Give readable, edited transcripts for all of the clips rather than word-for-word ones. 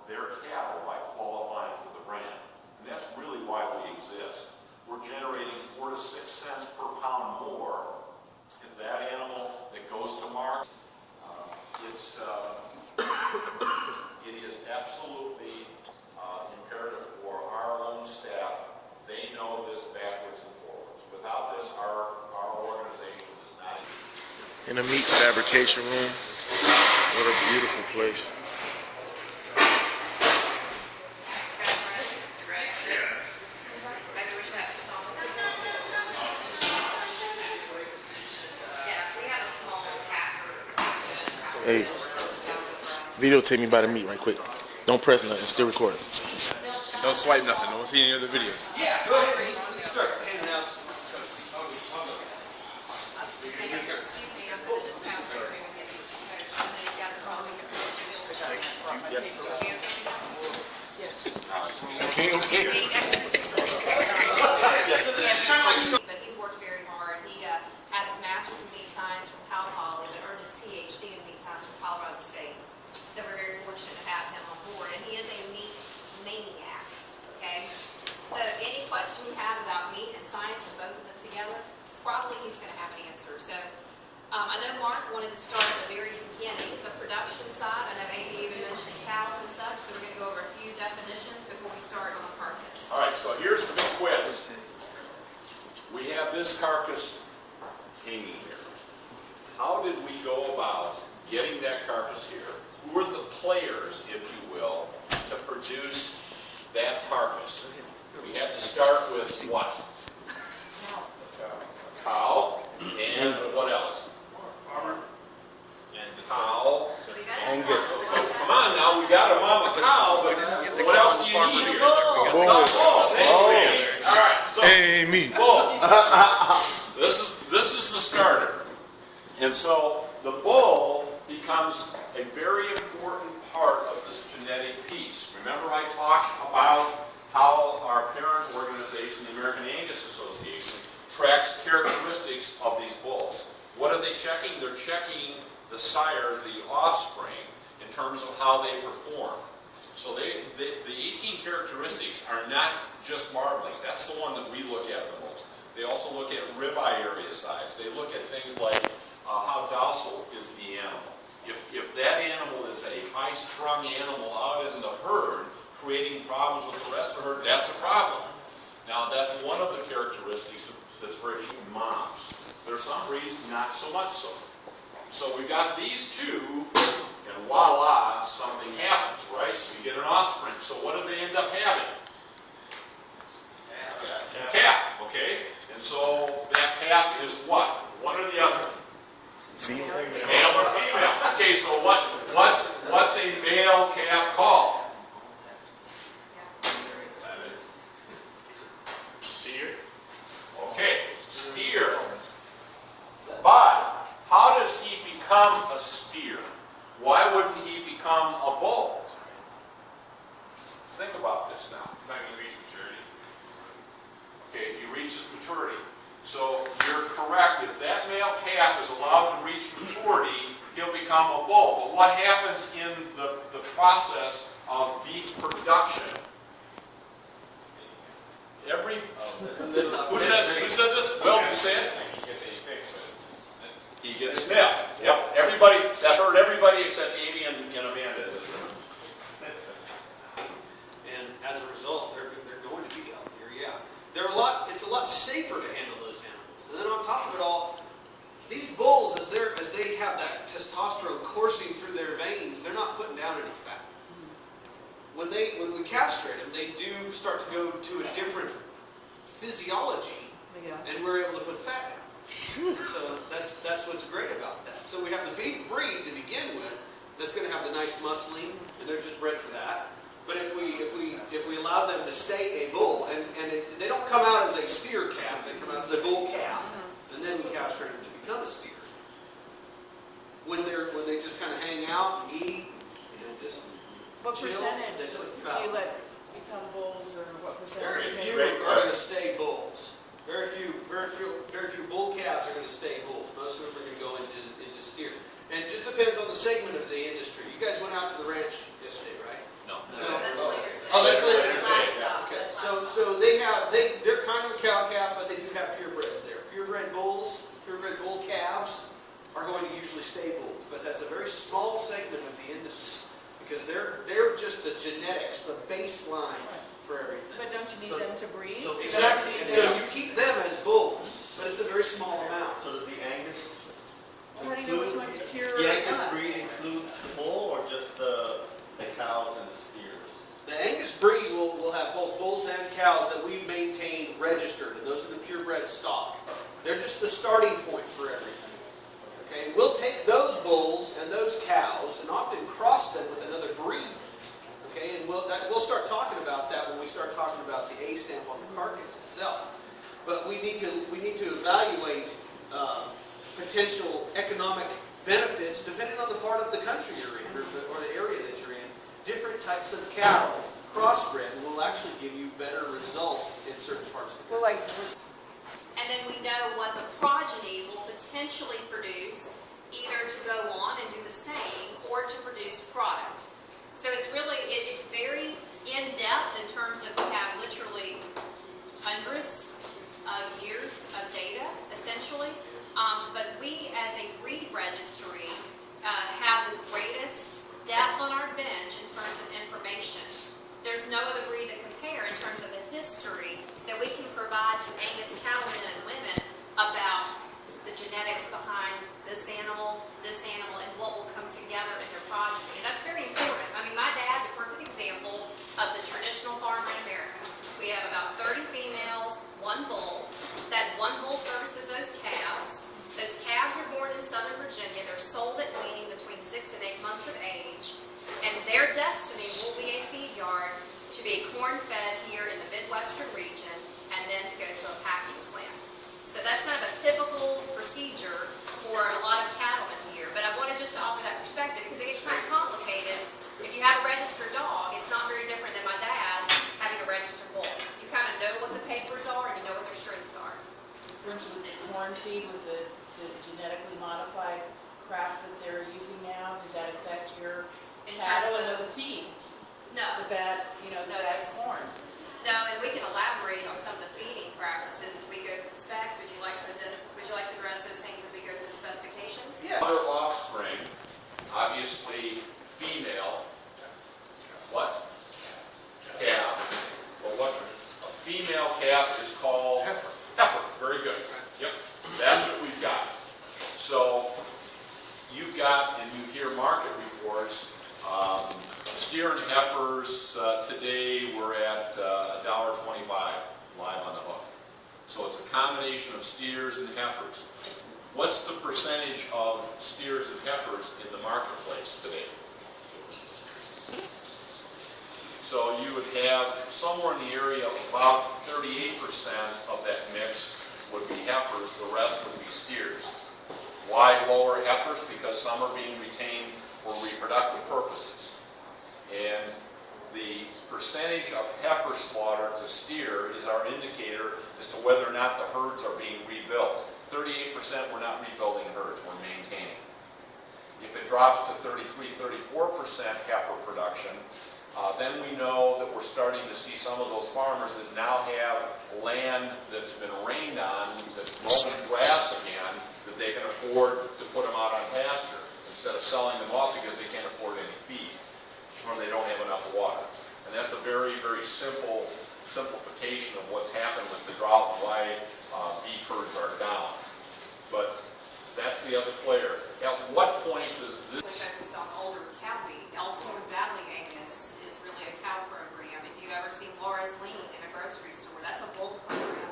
their cattle by qualifying for the brand. And that's really why we exist. We're generating 4 to 6 cents per pound more if that animal that goes to market. It is absolutely imperative for our own staff. They know this backwards and forwards. Without this, our organization does not exist. In a meat fabrication room. What a beautiful place. Hey, videotape me by the meat right quick. Don't press nothing, still recording. Don't swipe nothing, don't see any other videos. Yeah, go ahead, we can start handing out. Excuse me, I'm going to just pass through and get these notes, and then you guys are all going to But he's worked very hard. He has his master's in meat science from Cal Poly, but earned his PhD in meat science from Colorado State. So we're very fortunate to have him on board. And he is a meat maniac, okay? So any question you have about meat and science and both of them together, probably he's going to have an answer. So I know Mark wanted to start at the very beginning, the production side. I know Amy even mentioned cows and such, so we're going to go over a few definitions before we start on the carcass. All right, so here's the big quiz. We have this carcass hanging here. How did we go about getting that carcass here? Who are the players, if you will, to produce that carcass? We had to start with what? A cow, and what else? Farmer. And the cow. And come on now, we got a mama cow, but what else do you need here? Bull. All right, so Hey, me. bull. This is the starter. And so the bull becomes a very important part of this genetic piece. Remember I talked about how our parent organization, the American Angus Association, tracks characteristics of these bulls. What are they checking? They're checking the sire, the offspring, in terms of how they perform. So the 18 characteristics are not just marbling. That's the one that we look at the most. They also look at ribeye area size. They look at things like how docile is the animal. If that animal is a high-strung animal out in the herd, creating problems with the rest of the herd, that's a problem. Now, that's one of the characteristics that's very few moms. There's some breeds not so much so. So we've got these two, and voila, something happens, right? So you get an offspring. So what do they end up having? Calf, okay? And so that calf is what? One or the other? Female. Male or female. Okay, so what's a male calf called? Steer. Okay, steer. But how does he become a steer? Why wouldn't he become a bull? Think about this now. He's not going to reach maturity. Okay, if he reaches maturity. So you're correct. If that male calf is allowed to reach maturity, he'll become a bull. But what happens in the process of beef production? Who said this? Will, you said? He gets snipped. Yep. Everybody, that hurt everybody except Amy and Amanda in this room. And as a result, they're going to be healthier, yeah. It's a lot safer to handle those animals. And then on top of it all, these bulls, as they have that testosterone coursing through their veins, they're not putting down any fat. When we castrate them, they do start to go to a different physiology, and we're able to put fat down. So that's what's great about that. So we have the beef breed to begin with that's going to have the nice muscling, and they're just bred for that. But if we allow them to stay a bull, and they don't come out as a steer calf, they come out as a bull calf, and then we castrate them to become a steer. When they just kind of hang out and eat, and just what chill, percentage they put do fat. you let become bulls, or what Very percentage? few are going to stay bulls. Very few bull calves are going to stay bulls. Most of them are going to go into steers. And it just depends on the segment of the industry. You guys went out to the ranch yesterday, right? No. So they're kind of a cow-calf, but they do have purebreds there. Purebred bulls, purebred bull calves are going to usually stay bulls, but that's a very small segment of the industry because they're just the genetics, the baseline for everything. But don't you need them to breed? Exactly. And so you keep them as bulls, but it's a very small amount. So does the Angus How do you know which one's pure or the Angus not? breed includes the bull or just the cows and the steers? The Angus breed will have both bulls and cows that we maintain registered, and those are the purebred stock. They're just the starting point for everything. Okay, we'll take those bulls and those cows and often cross them with another breed. Okay, and we'll start talking about that when we start talking about the A stamp on the carcass itself. But we need to evaluate potential economic benefits depending on the part of the country you're in or the area that you're in. Different types of cattle, crossbred, will actually give you better results in certain parts of the Well, country. And then we know what the progeny will potentially produce, either to go on and do the same, or to produce product. So it's really, it's very in-depth in terms of we have literally hundreds of years of data, essentially. But we, as a breed registry, have the greatest depth on our bench in terms of information. There's no other breed that compare in terms of the history that we can provide to Angus cattlemen and women about the genetics behind this animal, and what will come together in their progeny. And that's very important. I mean, my dad's a perfect example of the traditional farmer in America. We have about 30 females, 1 bull. That 1 bull services those calves. Those calves are born in Southern Virginia. They're sold at weaning between 6 and 8 months of age. And their destiny will be a feed yard to be corn-fed here in the Midwestern region and then to go to a packing plant. So that's kind of a typical procedure for a lot of cattlemen here. But I wanted just to offer that perspective because it gets kind of complicated. If you have a registered dog, it's not very different than my dad having a registered bull. You kind of know what the papers are and you know what their strengths are. For instance, with the corn feed, with the genetically modified crop that they're using now, does that affect your In cattle terms and of- the feed? No. The bad, the No, bad there's- corn? No, and we can elaborate on some of the feeding practices as we go through the specs. Would you like to address those things as we go through the specifications? Yeah. Other offspring, obviously female, what? Calf. Well, what a female calf is called? Heifer. Heifer, very good. Yep, that's what we've got. So, you've got, and you hear market reports, steer and heifers, today we're at $1.25 live on the hoof. So it's a combination of steers and heifers. What's the percentage of steers and heifers in the marketplace today? So you would have somewhere in the area of about 38% of that mix would be heifers, the rest would be steers. Why lower heifers? Because some are being retained for reproductive purposes. And the percentage of heifer slaughter to steer is our indicator as to whether or not the herds are being rebuilt. 38% we're not rebuilding herds, we're maintaining. If it drops to 33, 34% heifer production, then we know that we're starting to see some of those farmers that now have land that's been rained on, that's growing grass again, that they can afford to put them out on pasture instead of selling them off because they can't afford any feed or they don't have enough water. And that's a very, very simplification of what's happened with the drought and why beef herds are down. But that's the other player. At what point does this... Really focused on older cow meat. Elkhorn Valley Angus is really a cow program. If you've ever seen Laura's Lean in a grocery store, that's a bull program.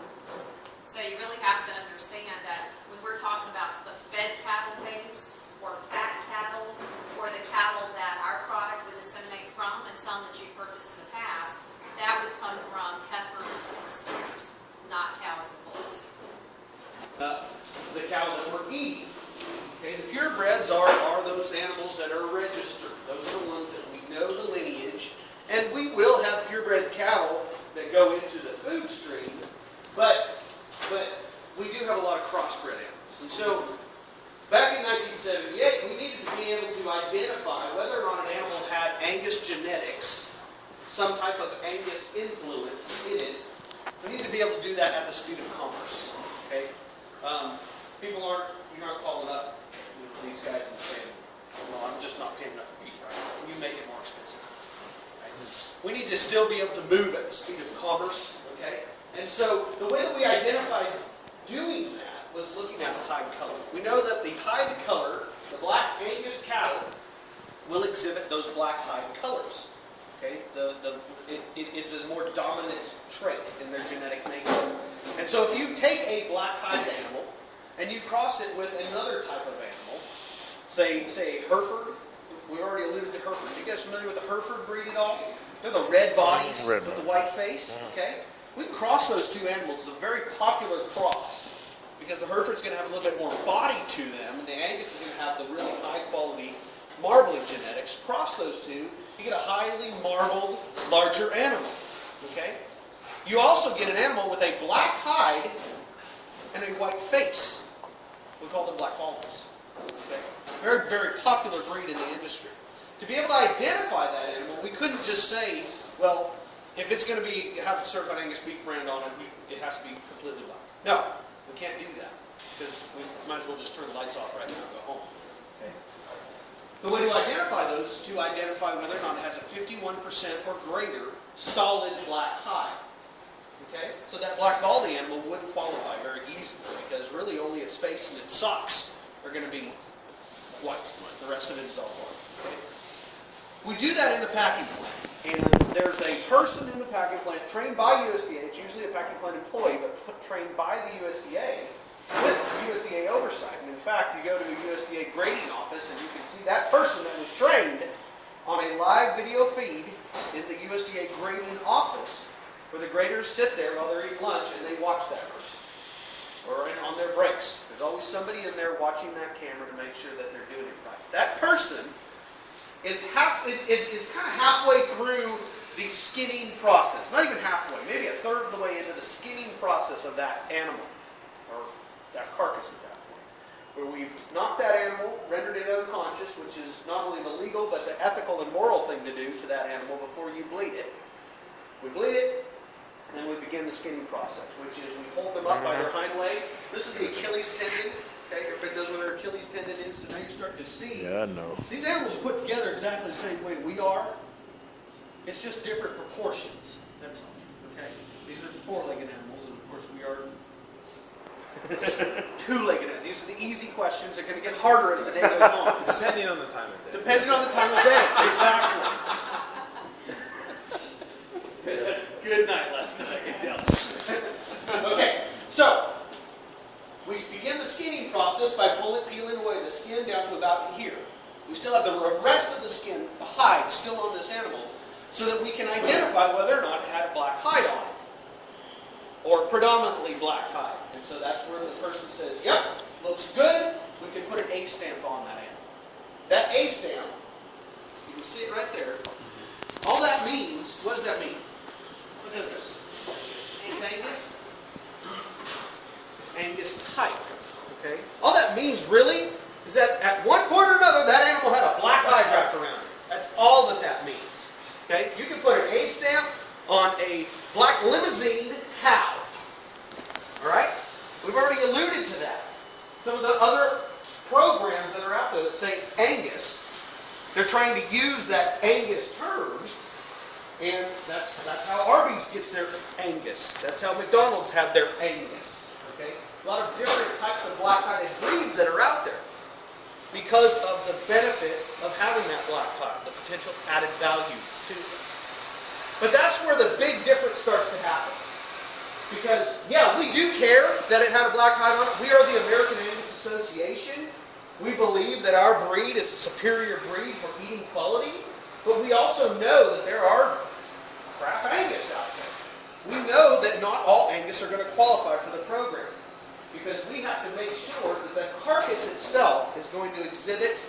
So you really have to understand that when we're talking about the fed cattle base or fat cattle or the cattle that our product would disseminate from and some that you purchased in the past, that would come from heifers and steers, not cows and bulls. The cattle that we're eating. Okay, the purebreds are those animals that are registered. Those are the ones that we know the lineage. And we will have purebred cattle that go into the food stream, but we do have a lot of crossbred animals. And so, back in 1978, we needed to be able to identify whether or not an animal had Angus genetics, some type of Angus influence in it, We need to be able to do that at the speed of commerce. Okay? You're not calling up with these guys and saying, well, I'm just not paying enough for beef right now. You make it more expensive. Okay? We need to still be able to move at the speed of commerce. Okay? And so the way that we identified doing that was looking at the hide color. We know that the hide color, the black Angus cattle, will exhibit those black hide colors. Okay? It's a more dominant trait in their genetic makeup. And so if you take a black hide animal and you cross it with another type of animal, say a Hereford, we already alluded to Herefords. You guys familiar with the Hereford breed at all? They're the red bodies with the white face. Okay? We can cross those two animals. It's a very popular cross because the Hereford's going to have a little bit more body to them, and the Angus is going to have the really high quality marbling genetics. Cross those two, you get a highly marbled, larger animal. Okay? You also get an animal with a black hide and a white face. We call them black walnuts. Okay? Very, very popular breed in the industry. To be able to identify that animal, we couldn't just say, well, if it's going to have a certified Angus beef brand on it, it has to be completely black. No, we can't do that because we might as well just turn the lights off right now and go home. Okay? The way to identify those is to identify whether or not it has a 51% or greater solid black hide. Okay? So that black baldy animal wouldn't qualify very easily because really only its face and its socks are going to be white. The rest of it is all white. Okay? We do that in the packing plant. And there's a person in the packing plant trained by USDA. It's usually a packing plant employee, but trained by the USDA with USDA oversight. And in fact, you go to a USDA grading office and you can see that person that was trained on a live video feed in the USDA grading office, where the graders sit there while they're eating lunch and they watch that person. Or on their breaks. There's always somebody in there watching that camera to make sure that they're doing it right. That person is kind of halfway through the skinning process. Not even halfway, maybe a third of the way into the skinning process of that animal, or that carcass at that point. Where we've knocked that animal, rendered it unconscious, which is not only the legal but the ethical and moral thing to do to that animal before you bleed it. We bleed it, and then we begin the skinning process, which is we hold them up by their hind leg. This is the Achilles tendon. Okay, everybody knows where their Achilles tendon is, so now you're starting to see. Yeah, I know. These animals are put together exactly the same way we are. It's just different proportions. That's all. Okay? These are four-legged animals, and of course we are two-legged animals. These are the easy questions. They're going to get harder as the day goes on. Depending on the time of day. Depending on the time of day. Exactly. Good night last night, I can tell. Okay, so we begin the skinning process by peeling away the skin down to about here. We still have the rest of the skin, the hide, still on this animal, so that we can identify whether or not it had a black hide on it, or predominantly black hide. And so that's where the person says, yep, looks good, we can put an A stamp on that animal. That A stamp, you can see it right there. All that means, what does that mean? What is this? It's Angus. It's Angus type. Okay? All that means really is that at one point or another that animal had a black hide wrapped around it. That's all that means. Okay? You can put an A stamp on a black limousine cow. Alright? We've already alluded to that. Some of the other programs that are out there that say Angus, they're trying to use that Angus term. And that's how Arby's gets their Angus. That's how McDonald's have their Angus. Okay? A lot of different types of black-hided breeds that are out there because of the benefits of having that black hide, the potential added value to it. But that's where the big difference starts to happen. Because, yeah, we do care that it had a black hide on it. We are the American Angus Association. We believe that our breed is a superior breed for eating quality. But we also know that there are crap Angus out there. We know that not all Angus are going to qualify for the program because we have to make sure that the carcass itself is going to exhibit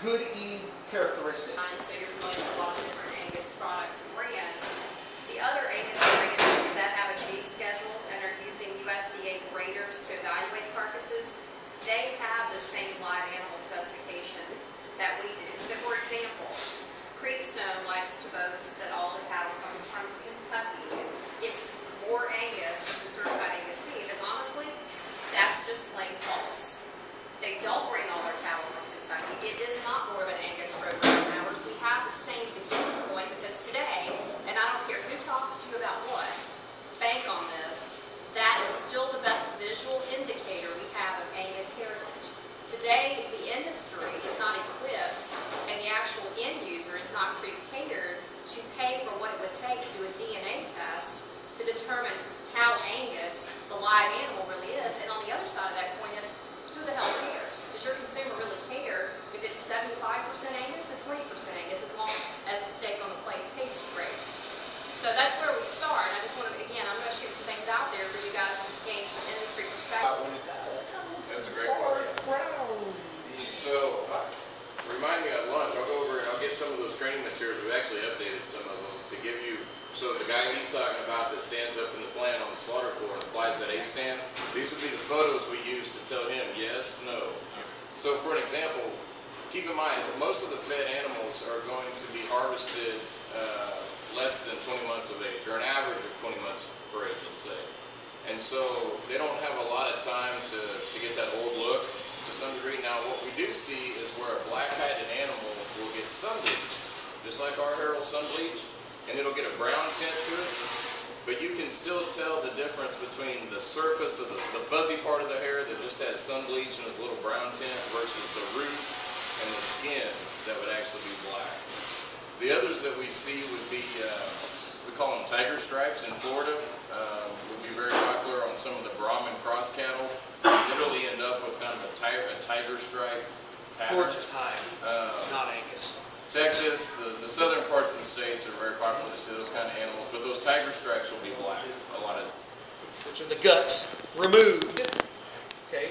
good eating characteristics. So you're familiar with a lot of different Angus products and brands. The other Angus brands that have a beef schedule and are using USDA graders to evaluate carcasses, they have the same live animal specification that we do. So for example, Creekstone likes to boast that all the cattle comes from Kentucky. It's more state to do a DNA test to determine how Angus, the live animal, really is. And on the other side of that coin is, who the hell cares? Does your consumer really care if it's 75% Angus or 20% Angus, as long as the steak on the plate tastes great? So that's where we start. I just want to, again, I'm going to shoot some things out there for you guys to just gain some industry perspective. That's a great question. So, remind me at lunch, I'll go over and I'll get some of those training materials. We've actually updated some of them to give you. So the guy he's talking about that stands up in the plant on the slaughter floor and applies that A-stand, these would be the photos we use to tell him yes, no. So for an example, keep in mind that most of the fed animals are going to be harvested less than 20 months of age, or an average of 20 months per age, let's say. And so they don't have a lot of time to get that old look to some degree. Now what we do see is where a black-hided animal will get sun bleached, just like our hair will sun bleach, and it'll get a brown tint to it, but you can still tell the difference between the surface of the fuzzy part of the hair that just has sun bleach and is a little brown tint versus the root and the skin that would actually be black. The others that we see would be, we call them tiger stripes in Florida, would be very popular on some of the Brahman cross cattle. You literally end up with kind of a tiger stripe pattern. Gorgeous hide, not Angus. Texas, the southern parts of the states are very popular to see those kind of animals, but those tiger stripes will be black a lot of times. Which are the guts removed. Okay,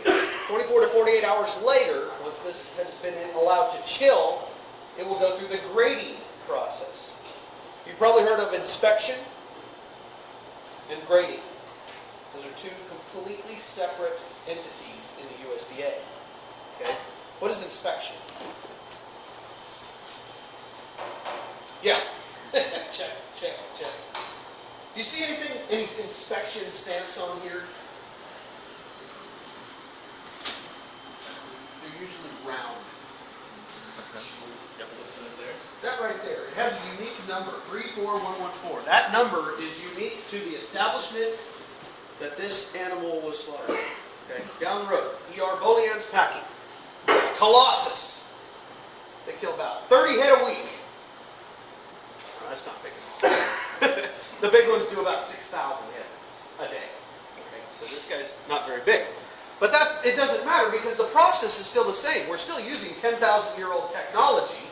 24 to 48 hours later, once this has been allowed to chill, it will go through the grading process. You've probably heard of inspection and grading. Those are two completely separate entities in the USDA. Okay, what is inspection? Yeah. Check. Do you see any inspection stamps on here? They're usually round. That right there. It has a unique number, 34114. That number is unique to the establishment that this animal was slaughtered. Okay. Down the road, E.R. Bolian's Packing. Colossus. They kill about 30 head a week. That's not big enough. The big ones do about 6,000 head a day. Okay, so this guy's not very big. But it doesn't matter because the process is still the same. We're still using 10,000-year-old technology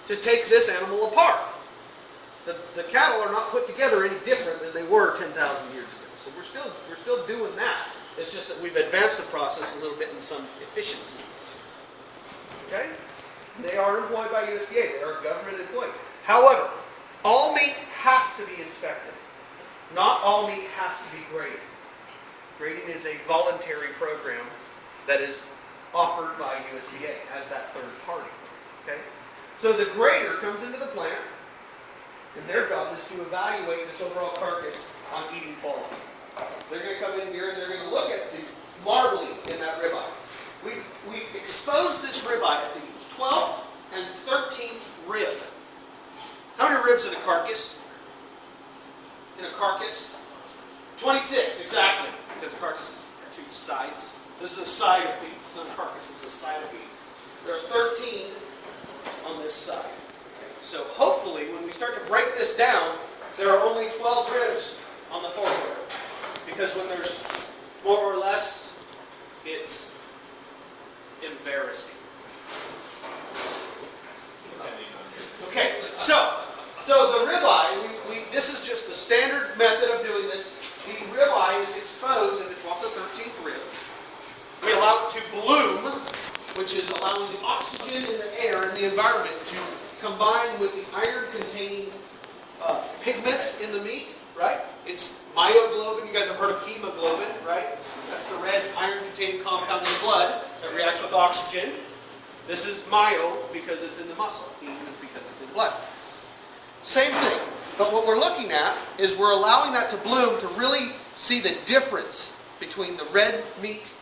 to take this animal apart. The cattle are not put together any different than they were 10,000 years ago. So we're still doing that. It's just that we've advanced the process a little bit in some efficiencies. Okay? They are employed by USDA. They are a government employee. However, all meat has to be inspected. Not all meat has to be graded. Grading is a voluntary program that is offered by USDA as that third party. Okay? So the grader comes into the plant, and their job is to evaluate this overall carcass on eating quality. They're going to come in here and they're going to look at the marbling in that ribeye. We've exposed this ribeye at the 12th and 13th rib. How many ribs in a carcass? In a carcass? 26, exactly. Because a carcass is two sides. This is a side of beef. It's not a carcass, it's a side of beef. There are 13 on this side. Okay. So hopefully, when we start to break this down, there are only 12 ribs on the fourth rib. Because when there's more or less, it's embarrassing. Okay, so the ribeye, this is just the standard method of doing this. The ribeye is exposed in the 12th or 13th rib. We allow it to bloom, which is allowing the oxygen in the air and the environment to combine with the iron-containing pigments in the meat, right? It's myoglobin. You guys have heard of hemoglobin, right? That's the red iron-containing compound in the blood that reacts with oxygen. This is myo because it's in the muscle. Heme is because it's in blood. Same thing. But what we're looking at is we're allowing that to bloom to really see the difference between the red meat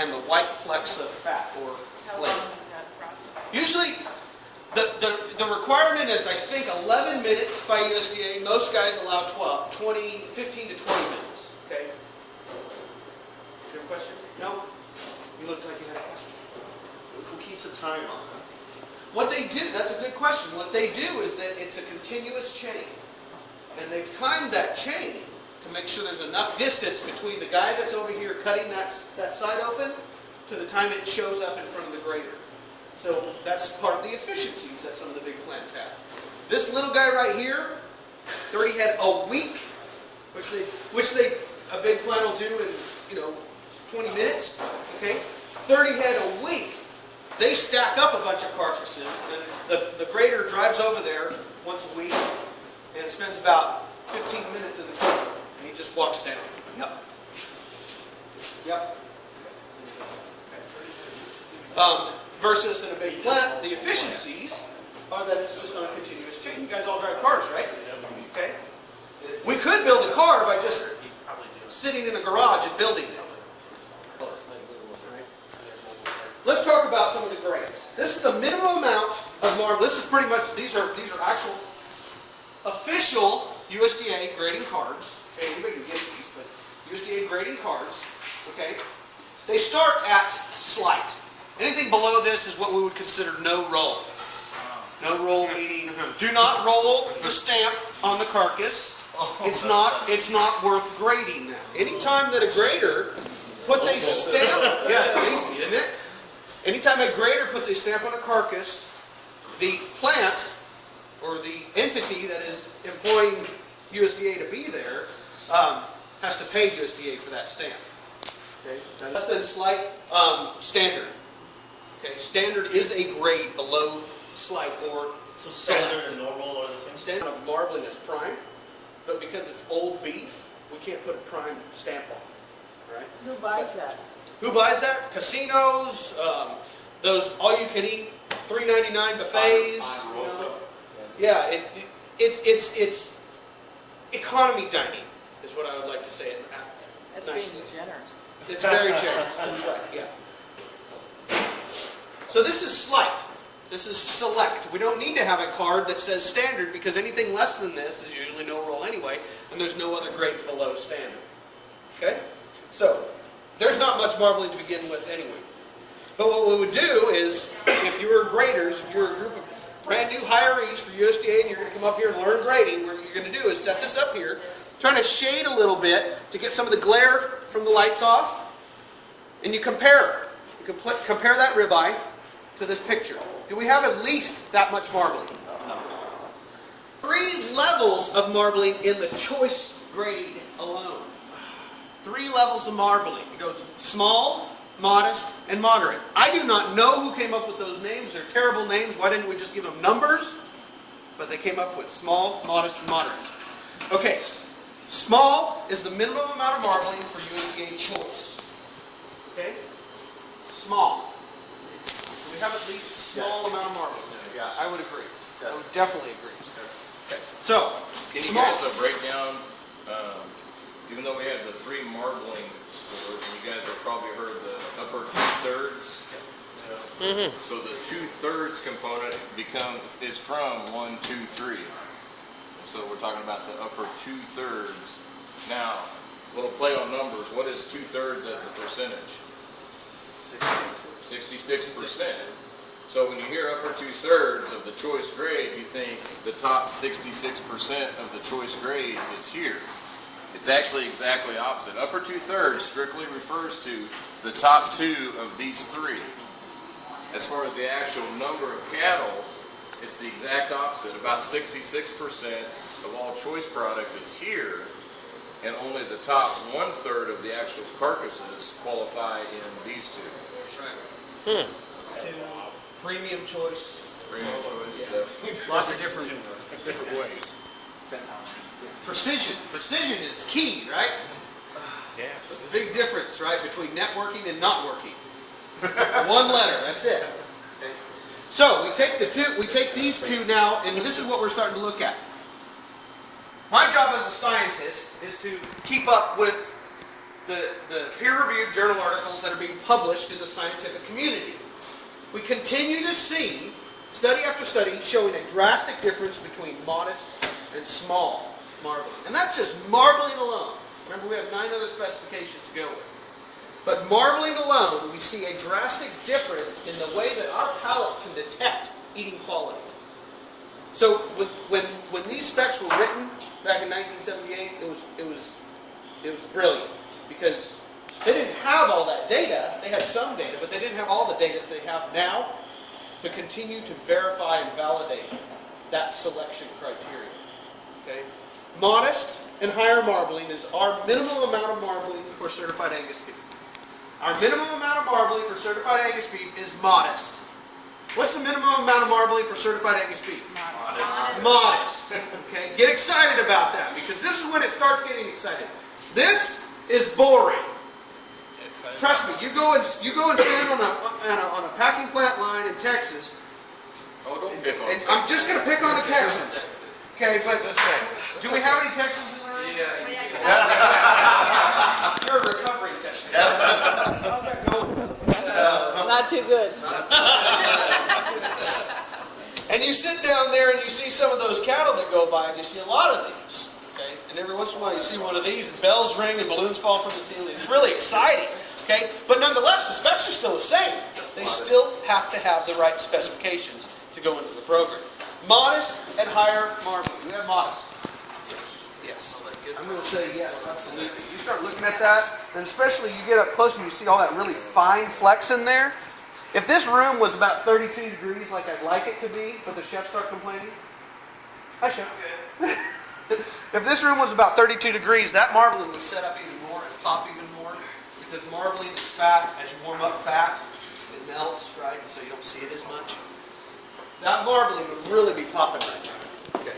and the white flecks of fat or How flavor. long is that process? Usually, the requirement is, I think, 11 minutes by USDA. Most guys allow 15 to 20 minutes. Okay? Do you have a question? No? You looked like you had a question. Who keeps a time on that? What they do, that's a good question. What they do is that it's a continuous chain. And they've timed that chain to make sure there's enough distance between the guy that's over here cutting that side open to the time it shows up in front of the grader. So that's part of the efficiencies that some of the big plants have. This little guy right here already had a week, which a big plant will do in 20 minutes. Okay, 30 head a week. They stack up a bunch of carcasses, and the grader drives over there once a week and spends about 15 minutes in the car, and he just walks down. Yep. Yep. Versus in a big plant, the efficiencies are that it's just on a continuous chain. You guys all drive cars, right? Okay. We could build a car by just sitting in a garage and building it. Let's talk about some of the grades. This is the minimum amount of marble. This is pretty much, these are actual official USDA grading cards. Okay, anybody can get these, but USDA grading cards. Okay, they start at slight. Anything below this is what we would consider no roll. No roll meaning do not roll the stamp on the carcass. It's not worth grading now. Anytime that a grader puts a stamp, yes, tasty, isn't it? Anytime a grader puts a stamp on a carcass, the plant or the entity that is employing USDA to be there has to pay USDA for that stamp. Okay, less than slight standard. Okay, standard is a grade below slight or So standard and normal are the same? standard of marbling is prime, but because it's old beef, we can't put a prime stamp on it. Right? Who buys that? Who buys that? Casinos, those all-you-can-eat $3.99 buffets. Yeah, it's economy dining is what I would like to say it That's nicely. being generous. It's very generous. That's right. Yeah. So this is slight. This is select. We don't need to have a card that says standard because anything less than this is usually no roll anyway, and there's no other grades below standard. Okay? So there's not much marbling to begin with anyway. But what we would do is, if you were graders, if you were a group of brand new hirees for USDA and you're going to come up here and learn grading, what you're going to do is set this up here, trying to shade a little bit to get some of the glare from the lights off, and you compare. You compare that ribeye to this picture. Do we have at least that much marbling? 3 levels of marbling in the choice grade alone. 3 levels of marbling. It goes small, modest, and moderate. I do not know who came up with those names. They're terrible names. Why didn't we just give them numbers? But they came up with small, modest, and moderate. Okay. Small is the minimum amount of marbling for USDA choice. Okay? Small. We have at least a small amount of marbling. Yeah, I would agree. I would definitely agree. Okay. So, Can you small. give us a breakdown? Even though we have the 3 marbling stores, you guys have probably heard the upper 2/3. So the 2/3 component is from 1, 2, 3. So we're talking about the upper 2/3. Now, a little play on numbers. What is 2/3 as a percentage? 66%. So when you hear upper 2/3 of the choice grade, you think the top 66% of the choice grade is here. It's actually exactly opposite. Upper 2/3 strictly refers to the top 2 of these 3. As far as the actual number of cattle, it's the exact opposite. About 66% of all choice product is here, and only the top 1/3 of the actual carcasses qualify in these 2. That's right. Premium choice. Premium choice, yes. Lots of different ways. Precision. Precision is key, right? Yeah. Big difference, right, between networking and not working. One letter, that's it. Okay. So we take these 2 now, and this is what we're starting to look at. My job as a scientist is to keep up with the peer-reviewed journal articles that are being published in the scientific community. We continue to see study after study showing a drastic difference between modest and small marbling. And that's just marbling alone. Remember, we have 9 other specifications to go with. But marbling alone, we see a drastic difference in the way that our palates can detect eating quality. So when these specs were written back in 1978, it was brilliant because they didn't have all that data. They had some data, but they didn't have all the data that they have now to continue to verify and validate that selection criteria. Okay? Modest and higher marbling is our minimum amount of marbling for certified Angus beef. Our minimum amount of marbling for certified Angus beef is modest. What's the minimum amount of marbling for certified Angus beef? Modest. Okay? Get excited about that because this is when it starts getting exciting. This is boring. Trust me, you go and stand on a packing plant line in Texas. Oh, don't pick on And I'm just going to pick on the Texans. Okay, but do we have any Texans in the room? You're a recovering Texan. How's that going? Not too good. And you sit down there and you see some of those cattle that go by, and you see a lot of these. Okay, and every once in a while you see one of these, and bells ring and balloons fall from the ceiling. It's really exciting. Okay, but nonetheless, the specs are still the same. They still have to have the right specifications to go into the program. Modest and higher marbling. Do we have modest? Yes. I'm going to say yes, absolutely. You start looking at that, and especially you get up close and you see all that really fine flex in there. If this room was about 32 degrees like I'd like it to be, but the chefs start complaining. Hi, chef. If this room was about 32 degrees, that marbling would set up even more and pop even more. Because marbling is fat. As you warm up fat, it melts, right? And so you don't see it as much. That marbling would really be popping right now. Okay.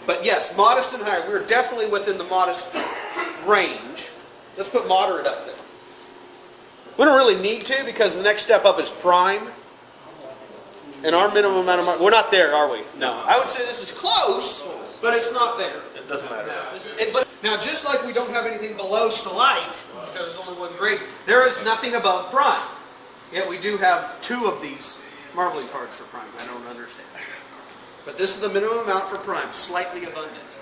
But yes, modest and higher. We're definitely within the modest range. Let's put moderate up there. We don't really need to because the next step up is prime. And our minimum amount of marbling, we're not there, are we? No. I would say this is close, but it's not there. It doesn't matter. But now, just like we don't have anything below Selite, because there's only one grade, there is nothing above prime. Yet we do have 2 of these marbling cards for prime. I don't understand. But this is the minimum amount for prime, slightly abundant.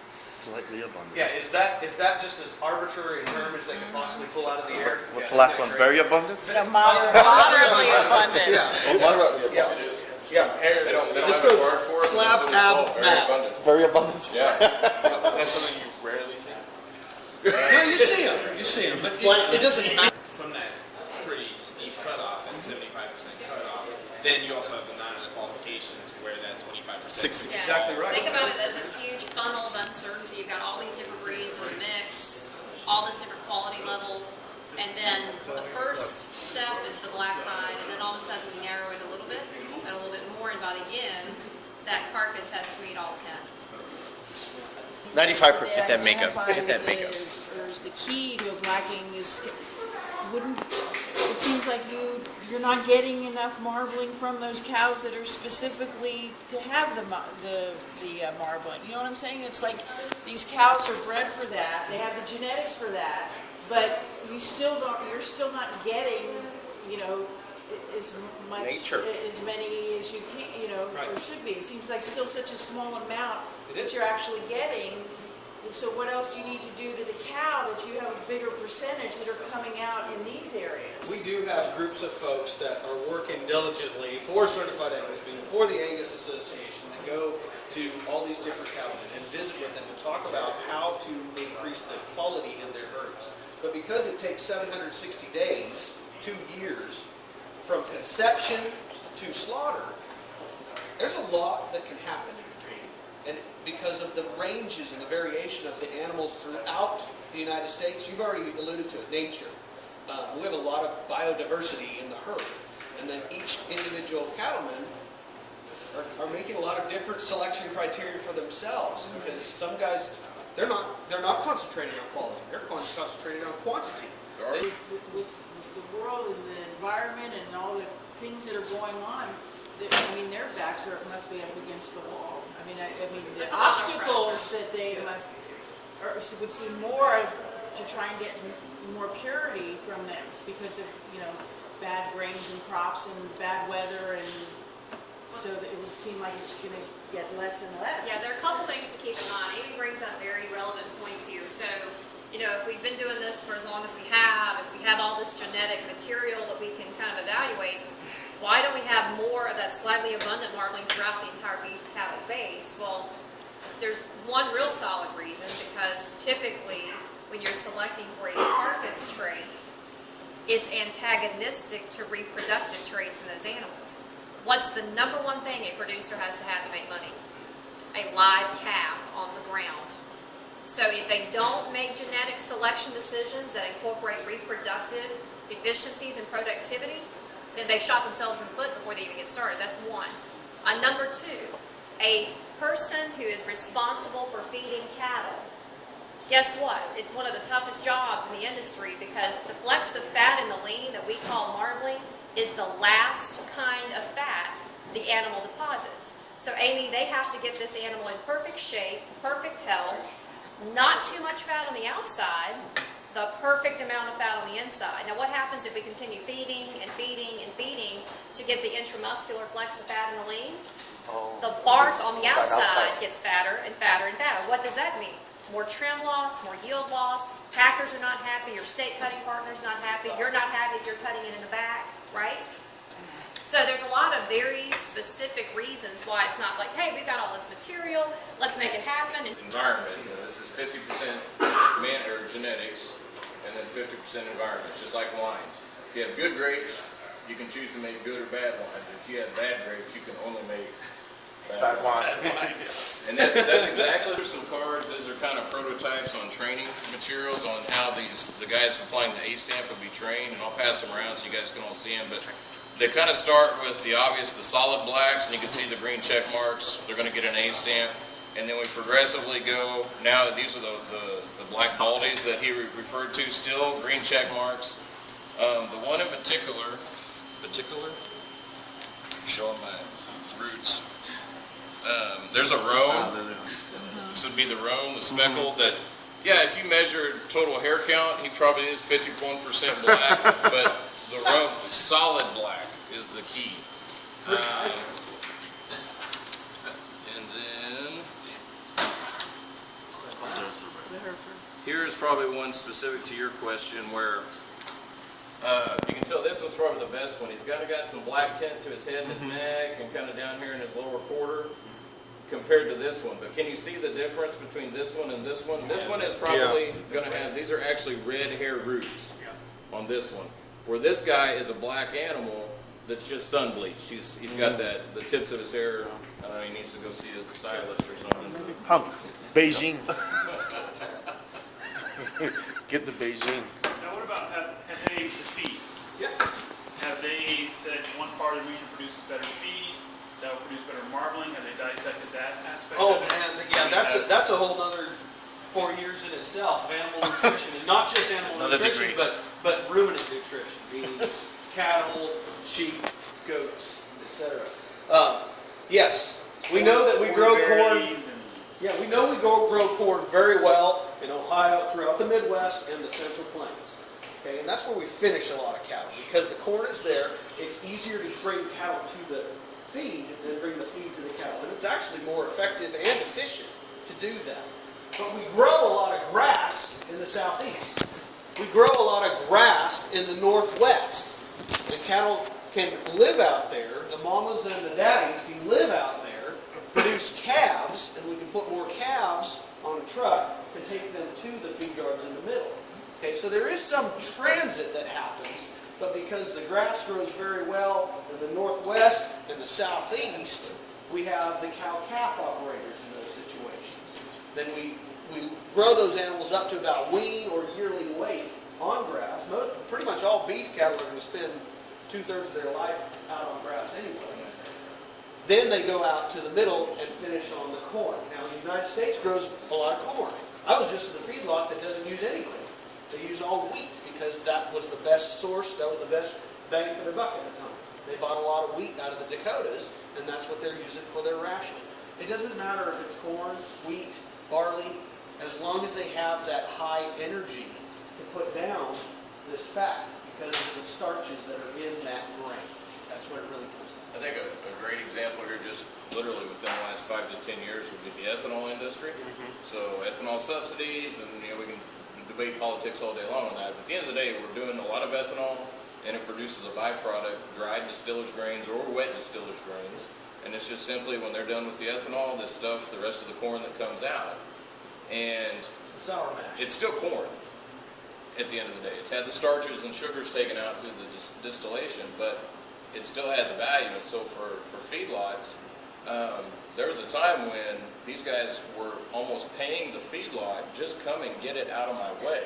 Slightly abundant. Yeah, is that just as arbitrary a term as they can possibly pull out of the air? What's the last one? Very abundant? Moderately abundant. Yeah. Oh, moderately Yeah. abundant. Yeah. They don't This have a goes word for it. slab, It's ab, called very mab. abundant. Very abundant. Yeah. That's something you rarely see. No, you see them. You see them. But it doesn't matter. From that pretty steep cutoff, that 75% cutoff, then you also have the 9 other qualifications where that 25%. Yeah. Exactly right. Think about it as this huge funnel of uncertainty. You've got all these different breeds in the mix, all these different quality levels, and then the first step is the black hide, and then all of a sudden we narrow it a little bit, and a little bit more, and by the end, that carcass has to meet all 10. 95%. Get that makeup. Get that Identifies makeup. or is the key to blacking is, it seems like you're not getting enough marbling from those cows that are specifically to have the marbling. You know what I'm saying? It's like these cows are bred for that. They have the genetics for that, but you're still not getting, as much, Nature. as many as you can, Right. or should be. It seems like still such a small amount It that is. you're actually getting. And so what else do you need to do to the cow that you have a bigger percentage that are coming out in these areas? We do have groups of folks that are working diligently for certified Angus beef, for the Angus Association, that go to all these different cows and visit with them and talk about how to increase the quality in their herds. But because it takes 760 days, 2 years, from conception to slaughter, there's a lot that can happen in between. And because of the ranges and the variation of the animals throughout the United States, you've already alluded to it, nature. We have a lot of biodiversity in the herd. And then each individual cattleman are making a lot of different selection criteria for themselves. Because some guys, they're not concentrating on quality, they're concentrating on quantity. With the world and the environment and all the things that are going on, their backs must be up against the wall. The There's a lot of obstacles that they would see more to try and get more purity from them because of bad grains and crops and bad weather, and so that it would seem like it's going to get less and less. Yeah, there are a couple things to keep in mind. Amy brings up very relevant points here. So you know, if we've been doing this for as long as we have, if we have all this genetic material that we can kind of evaluate, why don't we have more of that slightly abundant marbling throughout the entire beef cattle base? Well, there's one real solid reason, because typically when you're selecting for a carcass trait, it's antagonistic to reproductive traits in those animals. What's the number one thing a producer has to have to make money? A live calf on the ground. So if they don't make genetic selection decisions that incorporate reproductive efficiencies and productivity, then they shot themselves in the foot before they even get started. That's one. Number two, a person who is responsible for feeding cattle, guess what? It's one of the toughest jobs in the industry, because the flecks of fat in the lean that we call marbling is the last kind of fat the animal deposits. So Amy, they have to get this animal in perfect shape, perfect health, not too much fat on the outside, the perfect amount of fat on the inside. Now what happens if we continue feeding and feeding and feeding to get the intramuscular flecks of fat in the lean? The bark on the outside gets fatter and fatter and fatter. What does that mean? More trim loss, more yield loss, packers are not happy, your steak cutting partner's not happy, you're not happy if you're cutting it in the back, right? So there's a lot of very specific reasons why it's not like, hey, we've got all this material, let's make it happen. Environment, this is 50% man or genetics, and then 50% environment, just like wine. If you have good grapes, you can choose to make good or bad wine. But if you have bad grapes, you can only make bad wine. And that's exactly, there's some cards, those are kind of prototypes on training materials on how the guys applying the A stamp will be trained, and I'll pass them around so you guys can all see them. But they kind of start with the obvious, the solid blacks, and you can see the green check marks. They're going to get an A stamp. And then we progressively go, now these are the black baldies that he referred to, still green check marks. The one in particular, showing my roots. There's a roan. This would be the roan, the speckled, that, yeah, if you measure total hair count, he probably is 51% black, but the roan, solid black is the key. And then, here is probably one specific to your question where you can tell this one's probably the best one. He's got some black tint to his head and his neck, and kind of down here in his lower quarter, compared to this one. But can you see the difference between this one and this one? This one is probably going to have, these are actually red hair roots on this one. Where this guy is a black animal that's just sun bleached. He's got the tips of his hair, I don't know, he needs to go see his stylist or something. Beijing. Get the Beijing. Now what about, have they, the feed? Yeah. Have they said one part of the region produces better feed, that will produce better marbling? Have they dissected that aspect Oh of it? man, yeah, that's a whole nother 4 years in itself, animal nutrition, and not just animal nutrition, but ruminant nutrition, meaning cattle, sheep, goats, etc. Yes, we know that we grow corn. Yeah, we know we grow corn very well in Ohio, throughout the Midwest and the Central Plains. Okay, and that's where we finish a lot of cattle, because the corn is there. It's easier to bring cattle to the feed than bring the feed to the cattle, and it's actually more effective and efficient to do that. But we grow a lot of grass in the southeast. We grow a lot of grass in the northwest. And cattle can live out there. The mamas and the daddies can live out there, produce calves, and we can put more calves on a truck to take them to the feed yards in the middle. Okay, so there is some transit that happens, but because the grass grows very well in the northwest and the southeast, we have the cow-calf operators in those situations. Then we grow those animals up to about weaning or yearling weight on grass. Pretty much all beef cattle are going to spend 2/3 of their life out on grass anyway. Then they go out to the middle and finish on the corn. Now the United States grows a lot of corn. I was just at a feedlot that doesn't use anything. They use all wheat because that was the best source, that was the best bang for their buck at the time. They bought a lot of wheat out of the Dakotas, and that's what they're using for their ration. It doesn't matter if it's corn, wheat, barley, as long as they have that high energy to put down this fat because of the starches that are in that grain. That's what it really comes down to. I think a great example here, just literally within the last 5 to 10 years, would be the ethanol industry. So ethanol subsidies, and we can debate politics all day long on that. But at the end of the day, we're doing a lot of ethanol, and it produces a byproduct, dried distillers grains or wet distillers grains. And it's just simply when they're done with the ethanol, this stuff, the rest of the corn that comes out, and It's a sour mash. it's still corn at the end of the day. It's had the starches and sugars taken out through the distillation, but it still has value. And so for feedlots, there was a time when these guys were almost paying the feedlot, just come and get it out of my way.